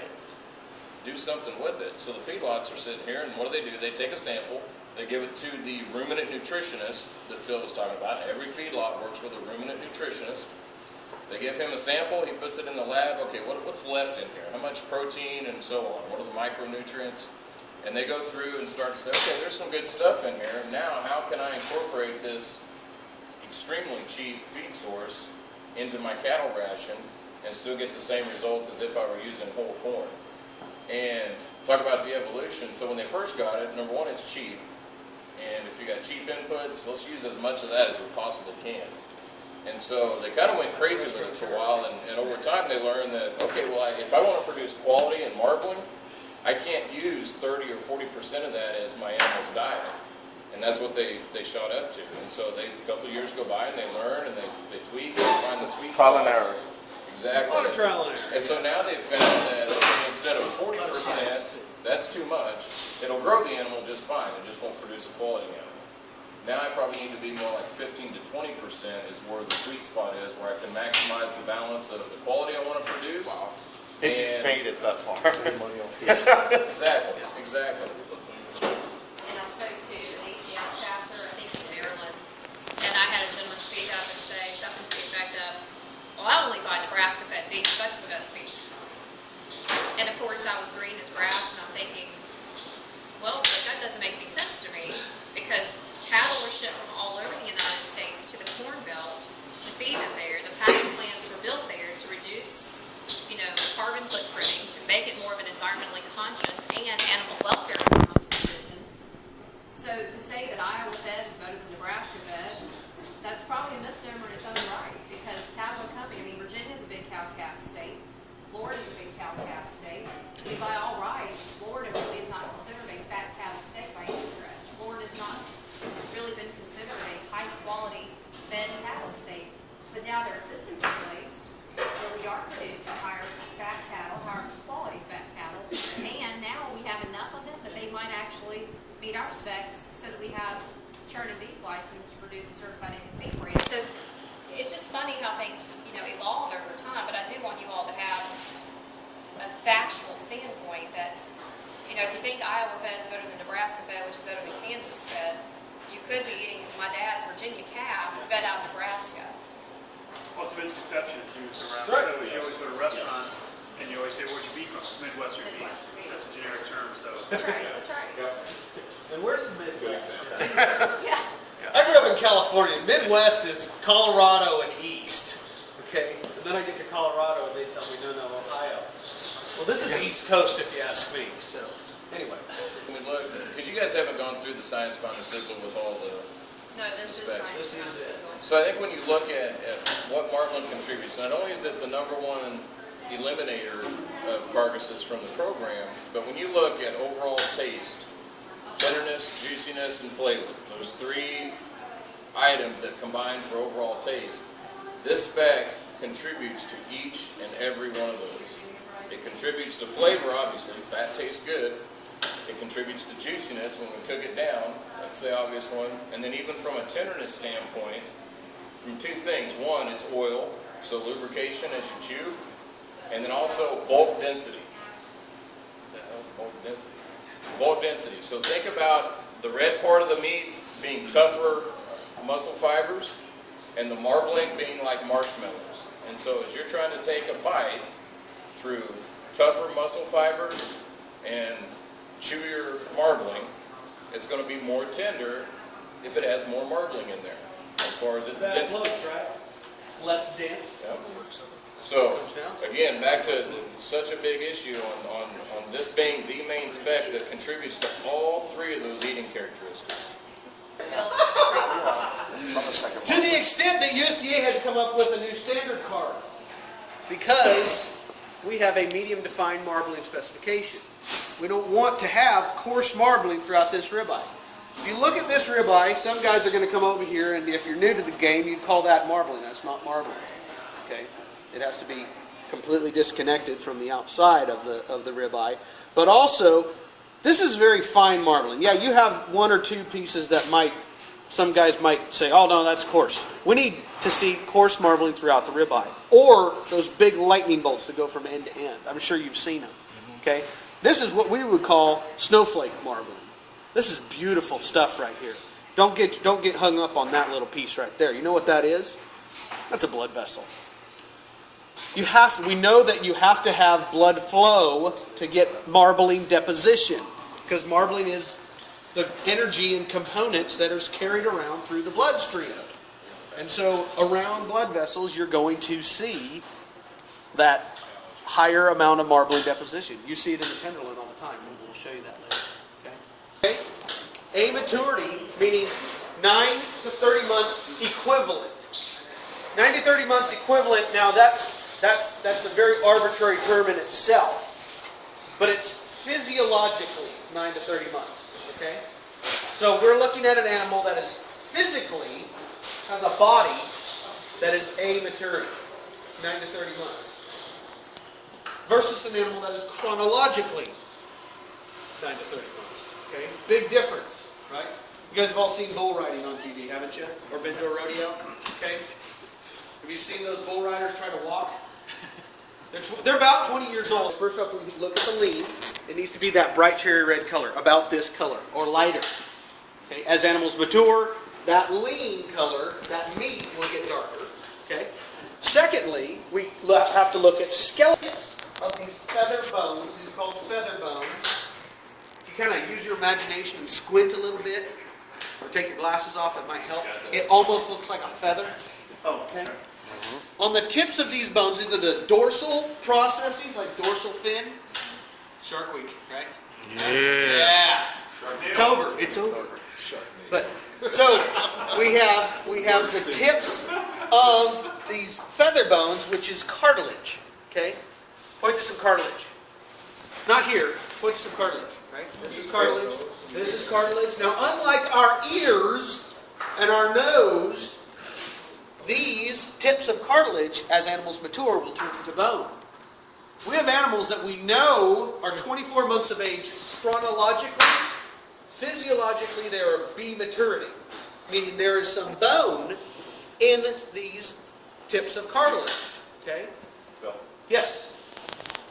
Do something with it. So the feedlots are sitting here, and what do? They take a sample, they give it to the ruminant nutritionist that Phil was talking about. Every feedlot works with a ruminant nutritionist. They give him a sample, he puts it in the lab. Okay, what's left in here? How much protein and so on? What are the micronutrients? And they go through and start to say, okay, there's some good stuff in here. Now, how can I incorporate this extremely cheap feed source into my cattle ration and still get the same results as if I were using whole corn? And talk about the evolution. So when they first got it, number one, it's cheap. And if you got cheap inputs, let's use as much of that as we possibly can. And so they kind of went crazy with it for a while, and over time they learned that, okay, well, if I want to produce quality and marbling, I can't use 30 or 40% of that as my animal's diet. And that's what they shot up to. And so a couple of years go by and they learn and they tweak and find the sweet spot. Trial and error. Exactly. A lot of trial and error. And so now they've found that instead of 40%, that's too much. It'll grow the animal just fine. It just won't produce a quality animal. Now I probably need to be more like 15 to 20% is where the sweet spot is, where I can maximize the balance of the quality I want to produce. Wow. If you made it that far. Exactly, exactly. And I spoke to an ACL chapter, I think in Maryland, and I had a gentleman speak up and say something to the effect of, well, I only buy Nebraska fed beef, that's the best beef. And of course I was green as grass, and I'm thinking, well, but that doesn't make any sense to me, because cattle are shipped from all over the United States to the Corn Belt to feed them there. The packing plants were built there to reduce, carbon footprinting, to make it more of an environmentally conscious and animal welfare conscious decision. So to say that Iowa fed is better than Nebraska fed, that's probably a misnomer in its own right, because cattle are coming. I mean, Virginia's a big cow-calf state. Florida's a big cow-calf state. I mean, by all rights, Florida really is not considered a fat cattle state by any stretch. Florida's not really been considered a high-quality fed cattle state. But now there are systems in place where we are producing higher fat cattle, higher quality fat cattle, and now we have enough of them that they might actually meet our specs so that we have churn and beef license to produce a certified Angus beef brand. So it's just funny how things, evolve over time, but I do want you all to have a factual standpoint that, if you think Iowa fed is better than Nebraska fed, which is better than Kansas fed, you could be eating my dad's Virginia calf fed out of Nebraska. Well, it's a misconception if you use around. That's right. So you always go to restaurants and you always say, where's your beef from? Midwestern beef. Midwestern beef. That's a generic term, so. That's right, that's right. And where's the Midwest? Yeah. I grew up in California. Midwest is Colorado and east. Okay? And then I get to Colorado and they tell me, no, Ohio. Well, this is East Coast if you ask me. So, anyway. When we look, because you guys haven't gone through the science behind the sizzle with all the. No, this is Specs. science. This is it. sizzle. So I think when you look at what marbling contributes, not only is it the #1 eliminator of carcasses from the program, but when you look at overall taste, tenderness, juiciness, and flavor, those 3 items that combine for overall taste, this spec contributes to each and every one of those. It contributes to flavor, obviously. Fat tastes good. It contributes to juiciness when we cook it down. That's the obvious one. And then even from a tenderness standpoint, from 2 things. One, it's oil, so lubrication as you chew. And then also bulk density. What the hell is bulk density? Bulk density. So think about the red part of the meat being tougher muscle fibers and the marbling being like marshmallows. And so as you're trying to take a bite through tougher muscle fibers and chewier marbling, it's going to be more tender if it has more marbling in there, as far as its density. Floats, right? It's less dense. Yep. So, again, back to such a big issue on this being the main spec that contributes to all 3 of those eating characteristics. To the extent that USDA had to come up with a new standard card. Because we have a medium defined marbling specification. We don't want to have coarse marbling throughout this ribeye. If you look at this ribeye, some guys are going to come over here, and if you're new to the game, you'd call that marbling. That's not marbling. Okay? It has to be completely disconnected from the outside of the ribeye. But also, this is very fine marbling. Yeah, you have one or two pieces that some guys might say, oh no, that's coarse. We need to see coarse marbling throughout the ribeye. Or those big lightning bolts that go from end to end. I'm sure you've seen them. Okay? This is what we would call snowflake marbling. This is beautiful stuff right here. Don't get hung up on that little piece right there. You know what that is? That's a blood vessel. We know that you have to have blood flow to get marbling deposition, because marbling is the energy and components that is carried around through the bloodstream. And so around blood vessels, you're going to see that higher amount of marbling deposition. You see it in the tenderloin all the time. We'll show you that later. Okay? Amaturity, meaning 9 to 30 months equivalent. 9 to 30 months equivalent, now that's a very arbitrary term in itself. But it's physiologically 9 to 30 months. Okay? So we're looking at an animal that is physically has a body that is amaturity, 9 to 30 months. Versus an animal that is chronologically 9 to 30 months. Okay? Big difference, right? You guys have all seen bull riding on TV, haven't you? Or been to a rodeo? Okay? Have you seen those bull riders try to walk? They're about 20 years old. First off, we look at the lean. It needs to be that bright cherry red color, about this color, or lighter. Okay? As animals mature, that lean color, that meat, will get darker. Okay? Secondly, we have to look at skeletons of these feather bones. These are called feather bones. If you kind of use your imagination and squint a little bit, or take your glasses off, it might help. It almost looks like a feather. Okay? On the tips of these bones, either the dorsal processes, like dorsal fin, Shark Week, right? Yeah. It's over. It's over. But so we have the tips of these feather bones, which is cartilage. Okay? Point to some cartilage. Not here. Point to some cartilage. Right? This is cartilage. This is cartilage. Now, unlike our ears and our nose, these tips of cartilage, as animals mature, will turn into bone. We have animals that we know are 24 months of age chronologically. Physiologically, they are B maturity, meaning there is some bone in these tips of cartilage. Okay? Bill. Yes.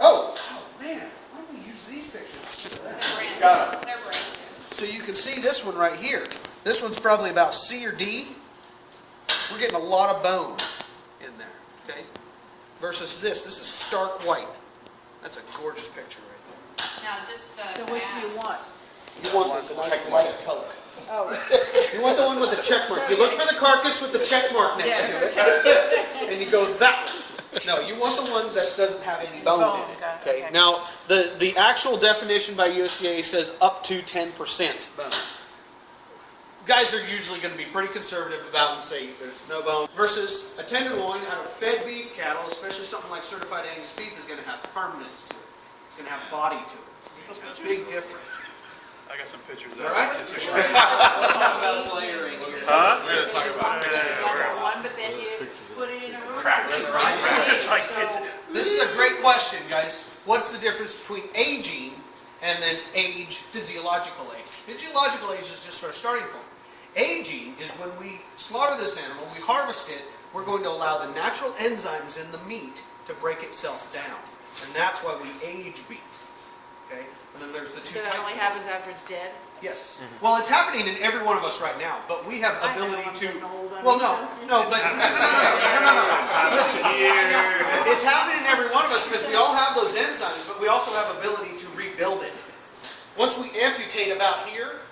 Oh man, why don't we use these pictures? Got it. They're brand So you can see this one right here. This one's probably about C or D. We're getting a lot of bone in there. Okay? Versus this is stark white. That's a gorgeous picture right there. new. Now, just So to which do you add, want? You want this nice white color. Oh, You want the one with the check mark. You look for the carcass with the check mark next to it, and you go that one. No, you want the one that doesn't have any bone in it. Okay. Now, the actual definition by USDA says up to 10% bone. Guys are usually going to be pretty conservative about and say there's no bone. Versus a tenderloin out of fed beef cattle, especially something like certified Angus beef, is going to have firmness to it. It's going to have body to it. Big difference. I got some pictures All right? Talk about layering here. Huh? We're gonna talk about one, but then you put it in a room. Crap. This is a great question, guys. What's the difference between aging and then physiological age? Physiological age is just our starting point. Aging is when we slaughter this animal, we harvest it, we're going to allow the natural enzymes in the meat to break itself down. And that's why we age beef. Okay? And then there's the two So that types. only happens after it's dead? Yes. Well, it's happening in every one of us right now, but we have I know, ability I'm to. getting old, Well, no, but no. Listen, it's happening in every one of us because we all have those enzymes, but we also have ability to rebuild it. Once we amputate about here,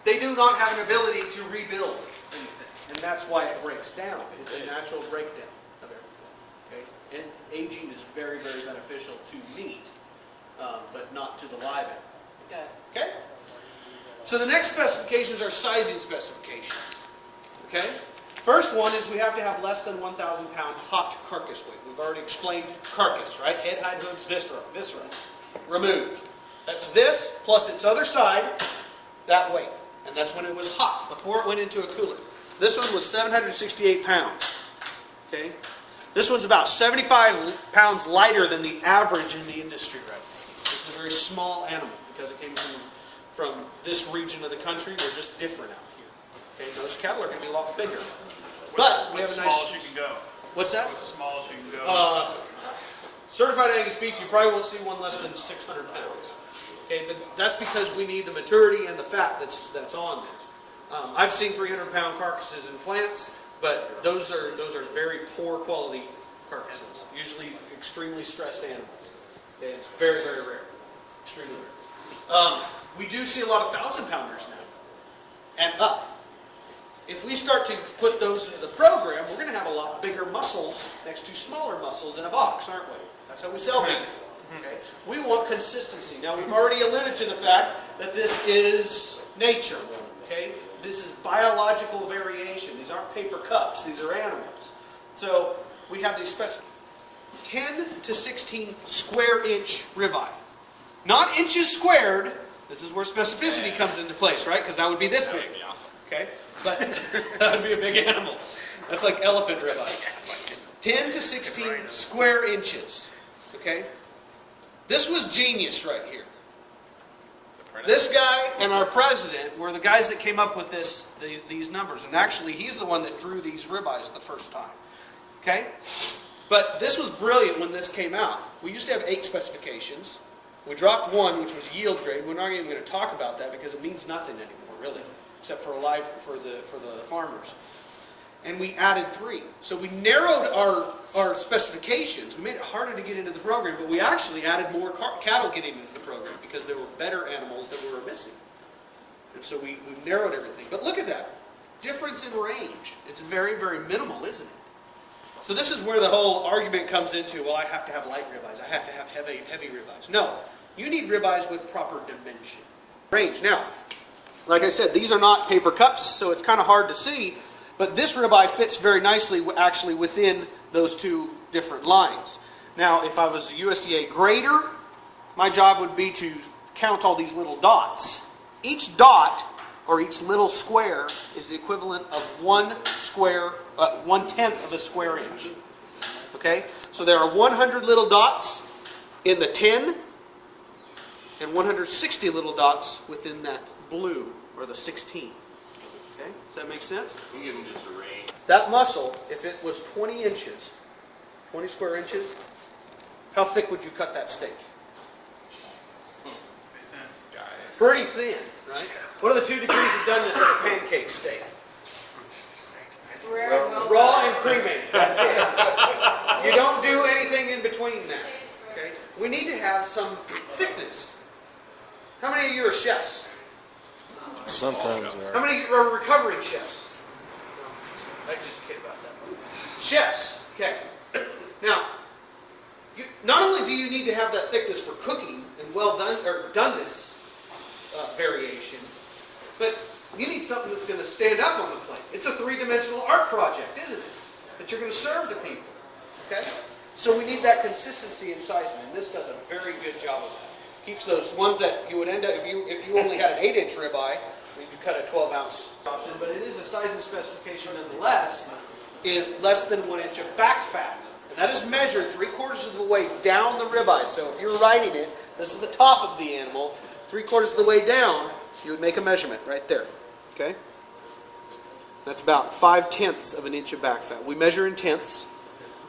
they do not have an ability to rebuild anything, and that's why it breaks down. It's a natural breakdown of everything. Okay, and aging is very, very beneficial to meat, but not to the live animal. Okay? So the next specifications are sizing specifications. Okay? First one is we have to have less than 1,000 pound hot carcass weight. We've already explained carcass, right? Head, hide, hooves, viscera. Removed. That's this plus its other side, that weight. And that's when it was hot, before it went into a cooler. This one was 768 pounds. Okay? This one's about 75 pounds lighter than the average in the industry right now. This is a very small animal because it came from this region of the country. They're just different out here. Okay? Those cattle are going to be a lot bigger. But we have a nice... What's the smallest you can go? What's that? What's the smallest you can go? Certified Angus beef, you probably won't see one less than 600 pounds. Okay, but that's because we need the maturity and the fat that's on there. I've seen 300-pound carcasses in plants, but those are very poor quality carcasses. Usually extremely stressed animals. Okay, it's very, very rare. Extremely rare. We do see a lot of 1,000-pounders now and up. If we start to put those in the program, we're going to have a lot bigger muscles next to smaller muscles in a box, aren't we? That's how we sell beef. Okay? We want consistency. Now, we've already alluded to the fact that this is nature. Okay? This is biological variation. These aren't paper cups. These are animals. So, we have these 10 to 16 square inch ribeye. Not inches squared. This is where specificity comes into place, right? Because that would be this big. That would be awesome. Okay? But that would be a big animal. That's like elephant ribeyes. 10 to 16 square inches. Okay? This was genius right here. This guy and our president were the guys that came up with these numbers. And actually, he's the one that drew these ribeyes the first time. Okay? But this was brilliant when this came out. We used to have 8 specifications. We dropped 1, which was yield grade. We're not even going to talk about that because it means nothing anymore, really, except for the farmers. And we added 3. So we narrowed our specifications. We made it harder to get into the program, but we actually added more cattle getting into the program because there were better animals that we were missing. And so we narrowed everything. But look at that. Difference in range. It's very, very minimal, isn't it? So this is where the whole argument comes into, well, I have to have light ribeyes. I have to have heavy ribeyes. No. You need ribeyes with proper dimension. Range. Now, like I said, these are not paper cups, so it's kind of hard to see. But this ribeye fits very nicely actually within those 2 different lines. Now, if I was a USDA grader, my job would be to count all these little dots. Each dot, or each little square, is the equivalent of 1/10 of a square inch. Okay? So there are 100 little dots in the 10, and 160 little dots within that blue, or the 16. Okay? Does that make sense? You can give them just a range. That muscle, if it was 20 inches, 20 square inches, how thick would you cut that steak? Pretty thin, right? What are the 2 degrees of doneness of a pancake steak? Raw and cremated. That's it. You don't do anything in between that. Okay? We need to have some thickness. How many of you are chefs? Sometimes. How many are recovering chefs? No, I just kid about that. Chefs. Okay. Now, not only do you need to have that thickness for cooking and well done or doneness variation, but you need something that's going to stand up on the plate. It's a 3-dimensional art project, isn't it? That you're going to serve to people. Okay? So we need that consistency in sizing, and this does a very good job of that. Keeps those ones that you would end up, if you only had an 8-inch ribeye, you cut a 12-ounce option, but it is a sizing specification nonetheless, is less than 1 inch of back fat. And that is measured 3/4 of the way down the ribeye. So if you're writing it, this is the top of the animal, 3/4 of the way down, you would make a measurement right there. Okay? That's about 5/10 of an inch of back fat. We measure in tenths,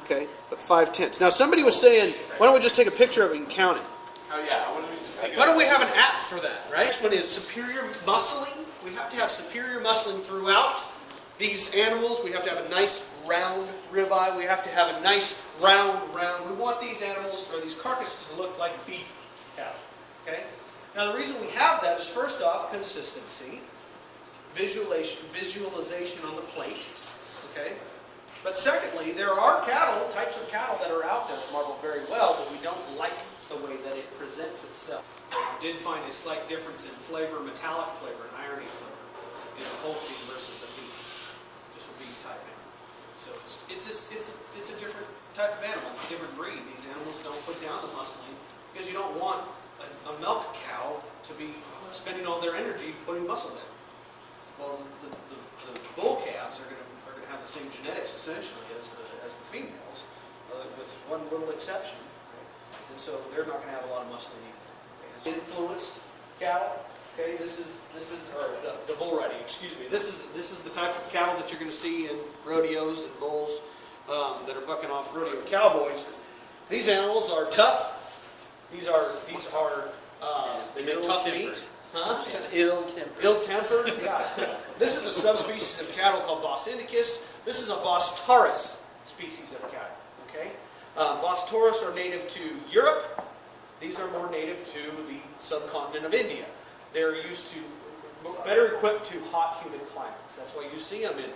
okay, but 5/10. Now somebody was saying, why don't we just take a picture of it and count it? Oh yeah, why don't we just take Why don't we have an app for that, right? Next one is superior muscling. We have to have superior muscling throughout these animals. We have to have a nice round ribeye. We have to have a nice round. We want these animals, or these carcasses, to look like beef cattle, okay? Now the reason we have that is first off, consistency, visualization on the plate, okay? But secondly, there are types of cattle that are out there that marble very well, but we don't like the way that it presents itself. I did find a slight difference in flavor, metallic flavor, and irony flavor in a Holstein versus a beef, just a beef type. it's a different type of animal. It's a different breed. These animals don't put down the muscling because you don't want a milk cow to be spending all their energy putting muscle down. Well, the bull calves are going to have the same genetics essentially as the females, with one little exception. Right? And so they're not going to have a lot of muscling either. Okay? Influenced cattle. Okay, this is or the bull riding. Excuse me. This is the type of cattle that you're going to see in rodeos and bulls that are bucking off rodeo cowboys. These animals are tough. These are they make tough meat. Huh? Ill-tempered. Ill-tempered, yeah. This is a subspecies of cattle called Bos indicus. This is a Bos taurus species of cattle. Okay, Bos taurus are native to Europe. These are more native to the subcontinent of India. They're used to, better equipped to hot, humid climates. That's why you see them in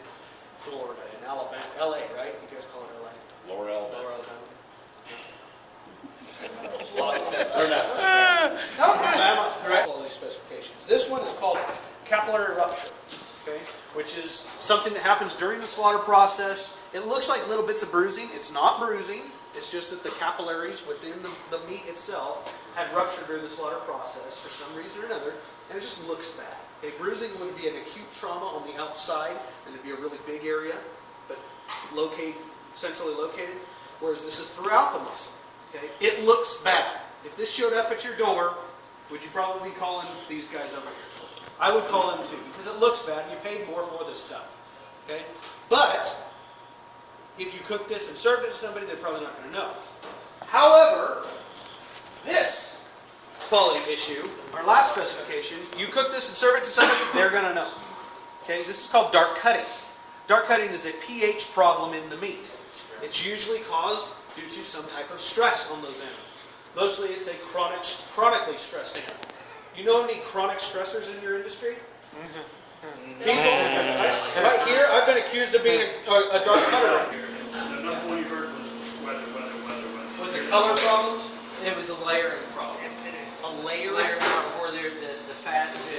Florida and Alabama, LA, right? You guys call it LA. Lower Alabama. Lower Alabama. Alabama, right? Quality specifications. This one is called capillary rupture, okay, which is something that happens during the slaughter process. It looks like little bits of bruising. It's not bruising. It's just that the capillaries within the meat itself had ruptured during the slaughter process for some reason or another, and it just looks bad. Okay, bruising would be an acute trauma on the outside, and it'd be a really big area, but centrally located, whereas this is throughout the muscle. Okay, it looks bad. If this showed up at your door, would you probably be calling these guys over here? I would call them too, because it looks bad and you paid more for this stuff. Okay? But if you cook this and served it to somebody, they're probably not going to know. However, this quality issue, our last specification, you cook this and serve it to somebody, they're going to know. Okay? This is called dark cutting. Dark cutting is a pH problem in the meat. It's usually caused due to some type of stress on those animals. Mostly it's a chronically stressed animal. You know any chronic stressors in your industry? People, right here, I've been accused of being a dark cutter. The number one you heard was weather. Was it color problems? It was a layering problem. A layering? Layering problem where the fat, the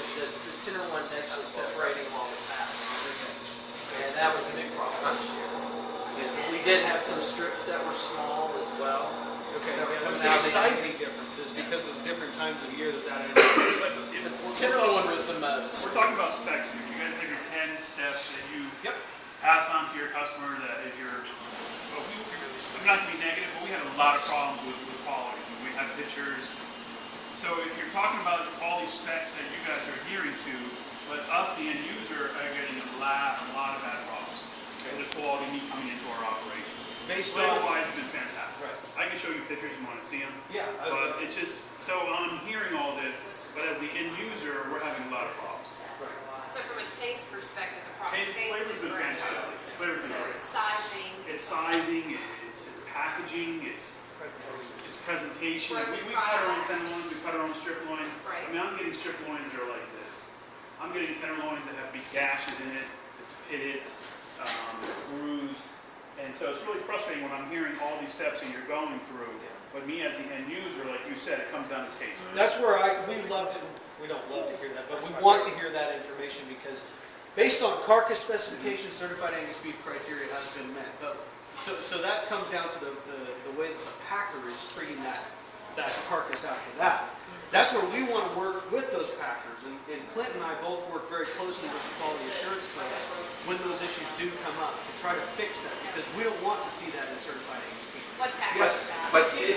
tenderloin's actually separating along the fat. And that was a big problem this year. We did have some strips that were small as well. Okay, there's no sizing differences because of different times of year that The tenderloin was the most. We're talking about specs here. You guys have your 10 steps that you pass on to your customer that is your, well, I'm not going to be negative, but we had a lot of problems with qualities. And we had pictures. So if you're talking about all these specs that you guys are adhering to, but us, the end user, are getting a lot of bad problems. The quality meat coming into our operation. Flavor-wise, it's been fantastic. Right. I can show you pictures if you want to see them. Yeah. But it's just, so I'm hearing all this, but as the end user, we're having a lot of problems. So from a taste perspective, the product Flavor's tasted been great. fantastic. Flavor's been So great. sizing, It's sizing, it's packaging, it's presentation. Broken We cut our own products. tenderloins, we cut our own strip loins. Right. I mean, I'm getting strip loins that are like this. I'm getting tenderloins that have big gashes in it, it's pitted, bruised, and so it's really frustrating when I'm hearing all these steps that you're going through. But me as the end user, like you said, it comes down to taste. That's where we don't love to hear that, but we want to hear that information because based on carcass specification, certified Angus beef criteria has been met. But so that comes down to the way that the packer is treating that carcass after that. That's where we want to work with those packers, and Clint and I both work very closely with the quality assurance folks when those issues do come up to try to fix that because we don't want to see that in certified Angus beef. what package Yes, that? but It's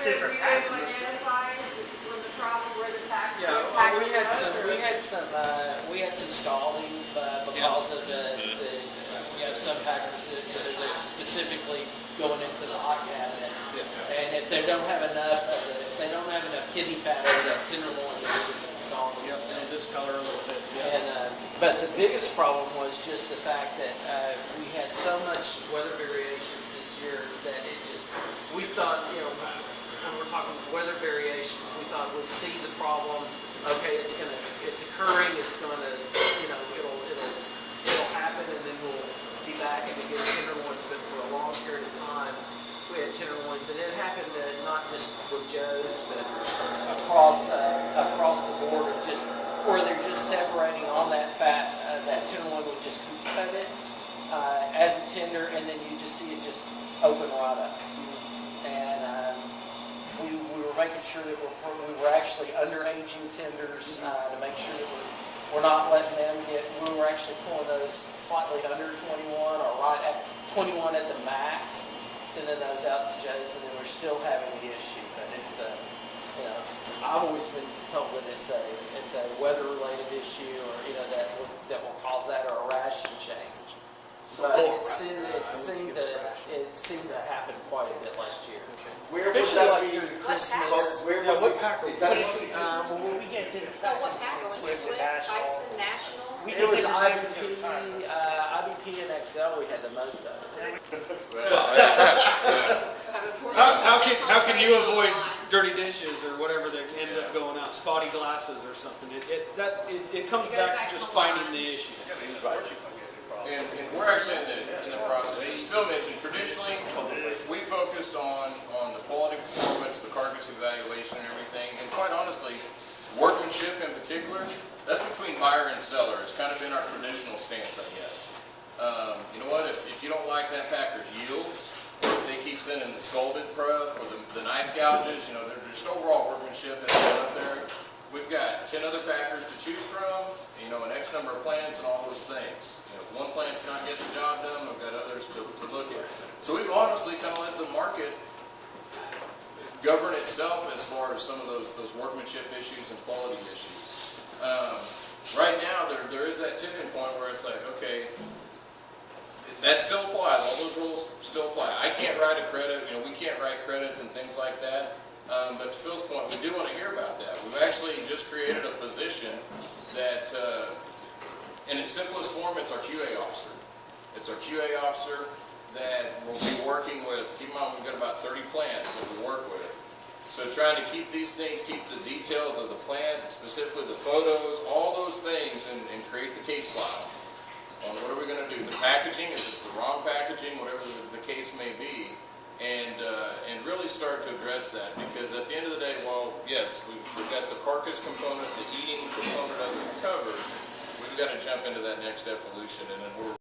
different packages. Yeah, well, we had some stalling because of we have some packers that are specifically going into the hot cabinet, and if they don't have enough kidney fat over that tenderloin, it's stalling. Yep, and it'll discolor a little bit. And but the biggest problem was just the fact that we had so much weather variations this year that we thought, when we're talking weather variations, we thought we'd see the problem. Okay, it's occurring. It's gonna, it'll happen, and then we'll be back and get tenderloins. But for a long period of time, we had tenderloins, and it happened not just with Joe's, but across the board of just where they're just separating on that fat. That tenderloin would just cut it. as a tender, and then you just see it just open right up. And we were making sure that we were actually underaging tenders to make sure that we're not letting them get. We were actually pulling those slightly under 21 or right at 21 at the max, sending those out to Joe's, and then we're still having the issue. But it's you know, I've always been told that it's a weather-related issue, or that will cause that, or a ration change. But it seemed to happen quite a bit last year. Where would Especially that like be? during Christmas. Where would what packer? Is that When we get different Oh, what packer? Swift, Tyson, National? it was IBP, IBP and XL we had the most of. How can you avoid dirty dishes or whatever that ends up going out, spotty glasses or something? It comes back to just finding the issue. And we're actually in the process, as Phil mentioned, traditionally, we focused on the quality performance, the carcass evaluation and everything, and quite honestly, workmanship in particular, that's between buyer and seller. It's kind of been our traditional stance, I guess. You know what, if you don't like that packer's yields, if they keep sending the scalded prep or the knife gouges, they're just overall workmanship that's up there. We've got 10 other packers to choose from, an X number of plants and all those things. If one plant's not getting the job done, we've got others to look at. So we've honestly kind of let the market govern itself as far as some of those workmanship issues and quality issues. Right now, there is that tipping point where it's like, okay, that still applies. All those rules still apply. I can't write a credit. We can't write credits and things like that. But to Phil's point, we do want to hear about that. We've actually just created a position that, in its simplest form, it's our QA officer. It's our QA officer that will be working with, keep in mind, we've got about 30 plants that we work with. So trying to keep these things, keep the details of the plant, specifically the photos, all those things, and create the case file on what are we going to do. The packaging, if it's the wrong packaging, whatever the case may be, and really start to address that, because at the end of the day, well, yes, we've got the carcass component, the eating component of it covered. We've got to jump into that next evolution, and then we're